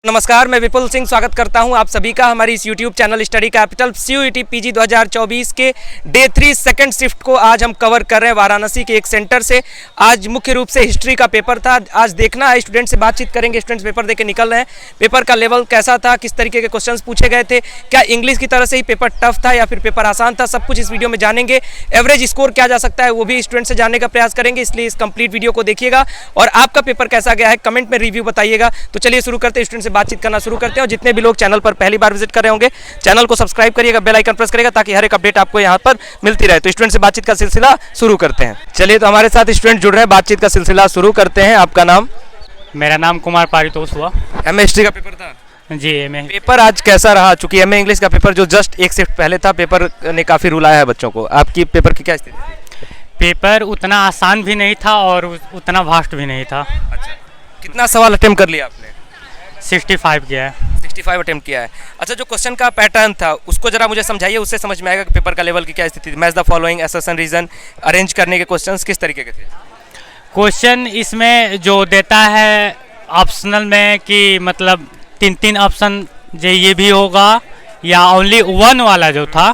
नमस्कार, मैं विपुल सिंह स्वागत करता हूं आप सभी का हमारी इस YouTube channel study capital CUET PG 2024 के डे 3 सेकंड शिफ्ट को आज हम कवर कर रहे हैं वाराणसी के एक सेंटर से। आज मुख्य रूप से हिस्ट्री का पेपर था। आज देखना है, स्टूडेंट से बातचीत करेंगे। स्टूडेंट्स पेपर देके निकल रहे हैं। पेपर का लेवल कैसा था, किस तरीके के क्वेश्चन पूछे गए थे, क्या इंग्लिश की तरह से ही पेपर टफ था या फिर पेपर आसान था, सब कुछ इस वीडियो में जानेंगे। एवरेज स्कोर क्या जा सकता है वो भी स्टूडेंट से जानने का प्रयास करेंगे, इसलिए इस कंप्लीट वीडियो को देखिएगा और आपका पेपर कैसा गया है कमेंट में रिव्यू बताइएगा। तो चलिए शुरू करते हैं, स्टूडेंट से बातचीत करना शुरू करते हैं। और जितने भी लोग चैनल पर पहली बार विजिट कर रहे होंगे, चैनल को सब्सक्राइब करिएगा, बेल आइकन प्रेस करिएगा ताकि हर एक अपडेट आपको यहाँ पर मिलती रहे। तो स्टूडेंट से बातचीत का सिलसिला शुरू करते हैं। चलिए, तो हमारे साथ स्टूडेंट जुड़ रहे हैं, बातचीत का सिलसिला शुरू करते हैं। आपका नाम? मेरा नाम कुमार पारितोष हुआ। एमए हिस्ट्री का पेपर था जी। एमए पेपर आज कैसा रहा? चूंकि एमए इंग्लिश का पेपर जो जस्ट एक शिफ्ट पहले था, पेपर ने काफी रुलाया है बच्चों को। आपकी पेपर की क्या स्थिति थी? पेपर उतना आसान भी नहीं था और उतना वास्ट भी नहीं था। अच्छा, कितना सवाल अटेम्प्ट कर लिया आपने? 65 किया है। 65 अटेम्प्ट किया है। अच्छा, जो क्वेश्चन का पैटर्न था उसको जरा मुझे समझाइए, उससे समझ में आएगा कि पेपर का लेवल की क्या स्थिति थी। Match the following, assertion, reason, arrange करने के क्वेश्चंस किस तरीके के थे? क्वेश्चन इसमें जो देता है ऑप्शनल में कि मतलब 3 ऑप्शन ये भी होगा या ओनली 1 वाला जो था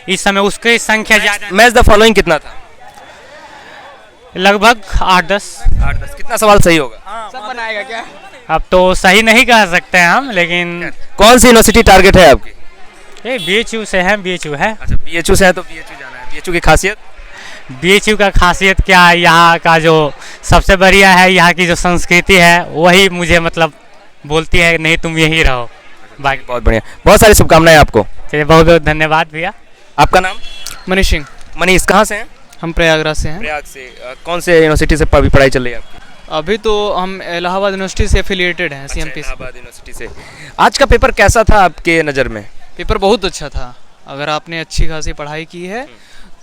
इस समय उसकी संख्या ज़्यादा। मैच द फॉलोइंग कितना था? लगभग 8-10। कितना सवाल सही होगा? सब बनाएगा क्या? अब तो सही नहीं कह सकते हैं हम, लेकिन कौन सी यूनिवर्सिटी टारगेट है आपकी? ये BHU से है। BHU है। अच्छा, BHU से है तो BHU जाना है। BHU की खासियत? BHU का खासियत क्या है, यहाँ का जो सबसे बढ़िया है, यहाँ की जो संस्कृति है वही मुझे मतलब बोलती है नहीं तुम यहीं रहो। बाकी बहुत बढ़िया, बहुत सारी शुभकामनाएं आपको। चलिए, बहुत बहुत धन्यवाद भैया। आपका नाम? मनीष सिंह। मनीष, कहाँ से हैं? हम प्रयागराज से हैं। प्रयाग से। कौन से यूनिवर्सिटी से अभी पढ़ाई चल रही है आपकी? अभी तो हम इलाहाबाद यूनिवर्सिटी से एफिलिएटेड हैं, अच्छा, CMP से। इलाहाबाद यूनिवर्सिटी से। आज का पेपर कैसा था आपके नज़र में? पेपर बहुत अच्छा था। अगर आपने अच्छी खासी पढ़ाई की है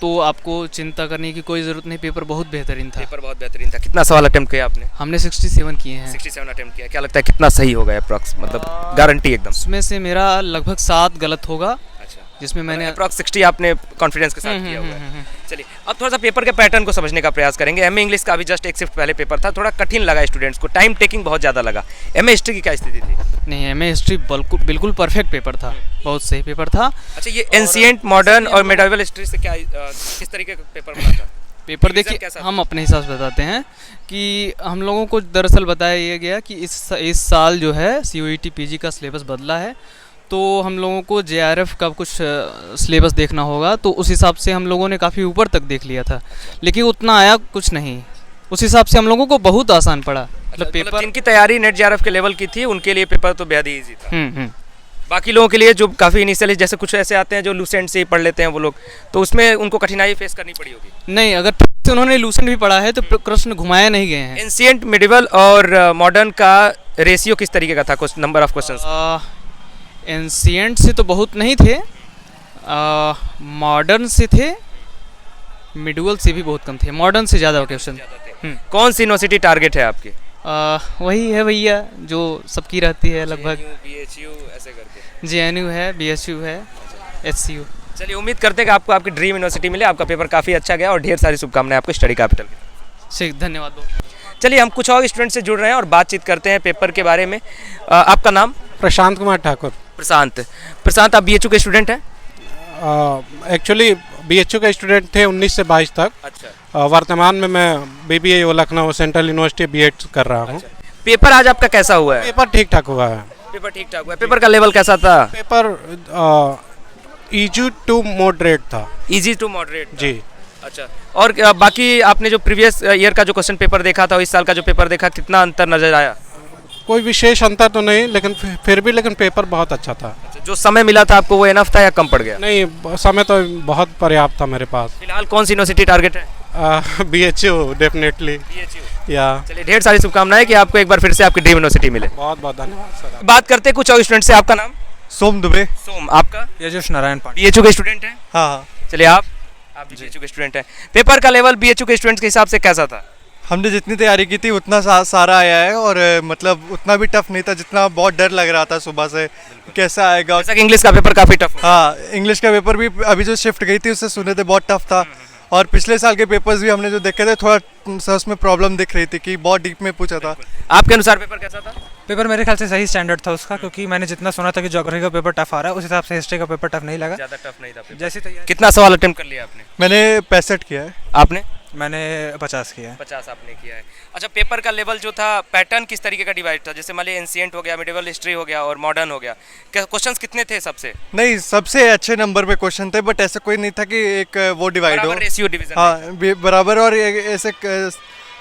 तो आपको चिंता करने की कोई ज़रूरत नहीं। पेपर बहुत बेहतरीन था। पेपर बहुत बेहतरीन था। कितना सवाल अटेम्प्ट किया आपने? हमने 67 किए हैं। 67 अटेम्प्ट किया। क्या लगता है कितना सही होगा अप्रॉक्स, मतलब गारंटी एकदम? उसमें से मेरा लगभग 7 गलत होगा, अच्छा, जिसमें मैंने अप्रॉक्स 60 आपने कॉन्फिडेंस के साथ किया हुआ है। चलिए, अब थोड़ा सा पेपर के पैटर्न को समझने का प्रयास करेंगे। एमए इंग्लिश का अभी जस्ट एक शिफ्ट पहले पेपर था, थोड़ा कठिन लगा स्टूडेंट्स को, टाइम टेकिंग बहुत ज़्यादा लगा। एमए हिस्ट्री की क्या स्थिति थी? नहीं, एमए हिस्ट्री बिल्कुल परफेक्ट पेपर था, बहुत सही पेपर था। अच्छा, ये एंशिएंट, मॉडर्न और मेडिवल हिस्ट्री से क्या किस तरीके का पेपर बना था? पेपर देखिए, हम अपने हिसाब से बताते हैं कि हम लोगों को दरअसल बताया ये गया कि इस साल जो है CUET PG का सिलेबस बदला है, तो हम लोगों को JRF का कुछ सिलेबस देखना होगा। तो उस हिसाब से हम लोगों ने काफ़ी ऊपर तक देख लिया था, लेकिन उतना आया कुछ नहीं। उस हिसाब से हम लोगों को बहुत आसान पड़ा। मतलब पेपर जिनकी तैयारी नेट JRF के लेवल की थी उनके लिए पेपर तो बेहद ही ईजी था। बाकी लोगों के लिए जो काफ़ी इनिशियली, जैसे कुछ ऐसे आते हैं जो लूसेंट से ही पढ़ लेते हैं वो लोग, तो उसमें उनको कठिनाई फेस करनी पड़ी होगी। नहीं, अगर ठीक से उन्होंने लूसेंट भी पढ़ा है तो प्रश्न घुमाया नहीं गए हैं। एंशिएंट, मिडिवल और मॉडर्न का रेशियो किस तरीके का था, नंबर ऑफ क्वेश्चंस? एंशिएंट से तो बहुत नहीं थे, मॉडर्न से थे, मिडिवल से भी बहुत कम थे, मॉडर्न से ज़्यादा क्वेश्चन। कौन सी यूनिवर्सिटी टारगेट है आपकी? वही है भैया जो सबकी रहती है लगभग। BHU ऐसे करके। JNU है, BSU है, HCU। चलिए, उम्मीद करते हैं कि आपको आपकी ड्रीम यूनिवर्सिटी मिले। आपका पेपर काफ़ी अच्छा गया और ढेर सारी शुभकामनाएं आपको स्टडी कैपिटल की। ठीक, धन्यवाद बहुत। चलिए, हम कुछ और स्टूडेंट से जुड़ रहे हैं और बातचीत करते हैं पेपर के बारे में। आपका नाम? प्रशांत कुमार ठाकुर। प्रशांत, आप BHU के स्टूडेंट हैं? एक्चुअली BHU का स्टूडेंट थे 19 से 22 तक। अच्छा। वर्तमान में मैं BBA Lucknow central university B.Ed कर रहा हूँ। अच्छा। पेपर आज आपका कैसा हुआ है? पेपर ठीक ठाक हुआ है। पेपर ठीक ठाक हुआ है। पेपर का लेवल कैसा था? पेपर इजी टू मॉडरेट था। इजी टू मॉडरेट जी। अच्छा, और बाकी आपने जो प्रीवियस ईयर का जो क्वेश्चन पेपर देखा था और इस साल का जो पेपर देखा, कितना अंतर नजर आया? कोई विशेष अंतर तो नहीं, लेकिन फिर भी पेपर बहुत अच्छा था। अच्छा, जो समय मिला था आपको वो एनफ था या कम पड़ गया? नहीं, समय तो बहुत पर्याप्त था मेरे पास। फिलहाल कौन सी यूनिवर्सिटी टारगेट है? BHU definitely. या चलिए, ढेर सारी शुभकामनाएं कि आपको एक बार फिर से आपकी ड्रीम यूनिवर्सिटी मिले। बहुत बहुत धन्यवाद सर। बात करते हैं कुछ और स्टूडेंट से। आपका नाम? सोम दुबे। सोम, आपका? यजुष नारायण पांडे। BHU के स्टूडेंट हैं? हाँ। चलिए, आप भी BHU के स्टूडेंट हैं। पेपर का लेवल BHU के स्टूडेंट्स के हिसाब से कैसा था? हमने जितनी तैयारी की थी उतना सारा आया है और मतलब उतना भी टफ नहीं था जितना बहुत डर लग रहा था सुबह से कैसा आएगा। जैसा कि इंग्लिश का पेपर काफ़ी टफ। हाँ, इंग्लिश का पेपर भी अभी जो शिफ्ट गई थी उससे सुने थे बहुत टफ था और पिछले साल के पेपर्स भी हमने जो देखे थे थोड़ा सा उसमें प्रॉब्लम दिख रही थी कि बहुत डीप में पूछा था। आपके अनुसार पेपर कैसा था? पेपर मेरे ख्याल से सही स्टैंडर्ड था उसका, क्योंकि मैंने जितना सुना था कि ज्योग्राफी का पेपर टफ आ रहा है उस हिसाब से हिस्ट्री का पेपर टफ नहीं लगा। ज़्यादा टफ नहीं था पेपर। जैसी तैयारी कितना सवाल अटेम्प्ट कर लिया आपने? मैंने 65 किया है। आपने मैंने 50 किया है। 50 आपने किया है। अच्छा, पेपर का लेवल जो था, पैटर्न किस तरीके का डिवाइड था? जैसे मान लीजिए एंशिएंट हो गया, मिडिवल हिस्ट्री हो गया और मॉडर्न हो गया, क्या क्वेश्चंस कितने थे सबसे? नहीं, सबसे अच्छे नंबर पे क्वेश्चन थे, बट ऐसा कोई नहीं था कि एक वो डिवाइड हो। बराबर रेशियो डिवीजन? हाँ, बराबर, और ऐसे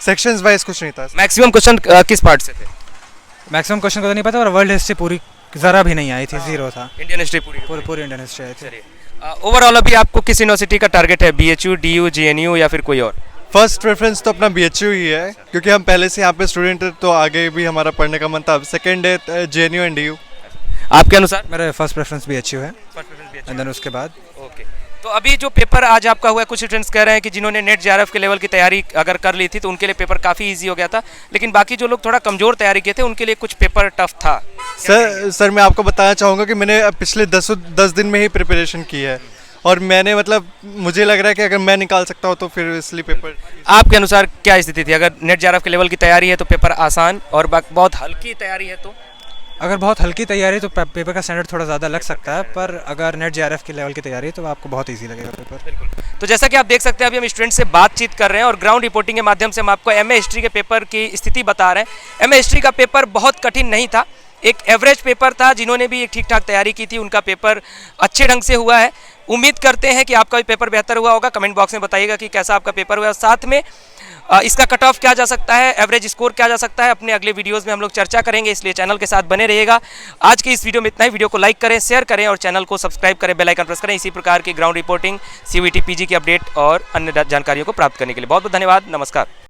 सेक्शंस वाइज कुछ नहीं था। मैक्सिमम क्वेश्चन किस पार्ट से थे? मैक्सिमम क्वेश्चन को तो नहीं पता, और वर्ल्ड हिस्ट्री पूरी ज़रा भी नहीं आई थी, जीरो था। इंडियन हिस्ट्री पूरी पूरी इंडियन हिस्ट्री आई थी। चलिए, ओवरऑल अभी आपको किस यूनिवर्सिटी का टारगेट है? BHU, DU, JNU या फिर कोई और? फर्स्ट प्रेफरेंस तो अपना BHU ही है, क्योंकि हम पहले से यहाँ पे स्टूडेंट है, तो आगे भी हमारा पढ़ने का मन था। सेकेंड है JNU एंड DU। आपके अनुसार? मेरा फर्स्ट प्रेफरेंस BHU है, एंड देन उसके बाद ओके। तो अभी जो पेपर आज आपका हुआ है, कुछ स्टूडेंट्स कह रहे हैं कि जिन्होंने नेट JRF के लेवल की तैयारी अगर कर ली थी तो उनके लिए पेपर काफ़ी इजी हो गया था, लेकिन बाकी जो लोग थोड़ा कमज़ोर तैयारी किए थे उनके लिए कुछ पेपर टफ था। सर मैं आपको बताना चाहूँगा कि मैंने पिछले 10 दिन में ही प्रिपरेशन की है, और मैंने मतलब मुझे लग रहा है कि अगर मैं निकाल सकता हूँ तो फिर इसलिए पेपर। आपके अनुसार क्या स्थिति थी? अगर नेट JRF के लेवल की तैयारी है तो पेपर आसान, और बहुत हल्की तैयारी है तो? अगर बहुत हल्की तैयारी है तो पेपर का स्टैंडर्ड थोड़ा ज़्यादा लग सकता है, पर अगर नेट JRF के लेवल की तैयारी है तो आपको बहुत ईजी लगेगा पेपर। तो जैसा कि आप देख सकते हैं, अभी हम स्टूडेंट से बातचीत कर रहे हैं और ग्राउंड रिपोर्टिंग के माध्यम से हम आपको MA हिस्ट्री के पेपर की स्थिति बता रहे हैं। MA हिस्ट्री का पेपर बहुत कठिन नहीं था, एक एवरेज पेपर था। जिन्होंने भी एक ठीक ठाक तैयारी की थी उनका पेपर अच्छे ढंग से हुआ है। उम्मीद करते हैं कि आपका भी पेपर बेहतर हुआ होगा। कमेंट बॉक्स में बताइएगा कि कैसा आपका पेपर हुआ, साथ में इसका कट ऑफ क्या जा सकता है, एवरेज स्कोर क्या जा सकता है, अपने अगले वीडियोस में हम लोग चर्चा करेंगे, इसलिए चैनल के साथ बने रहिएगा। आज की इस वीडियो में इतना ही। वीडियो को लाइक करें, शेयर करें और चैनल को सब्सक्राइब करें, बेल आइकन प्रेस करें इसी प्रकार की ग्राउंड रिपोर्टिंग, CUET PG की अपडेट और अन्य जानकारियों को प्राप्त करने के लिए। बहुत बहुत धन्यवाद। नमस्कार।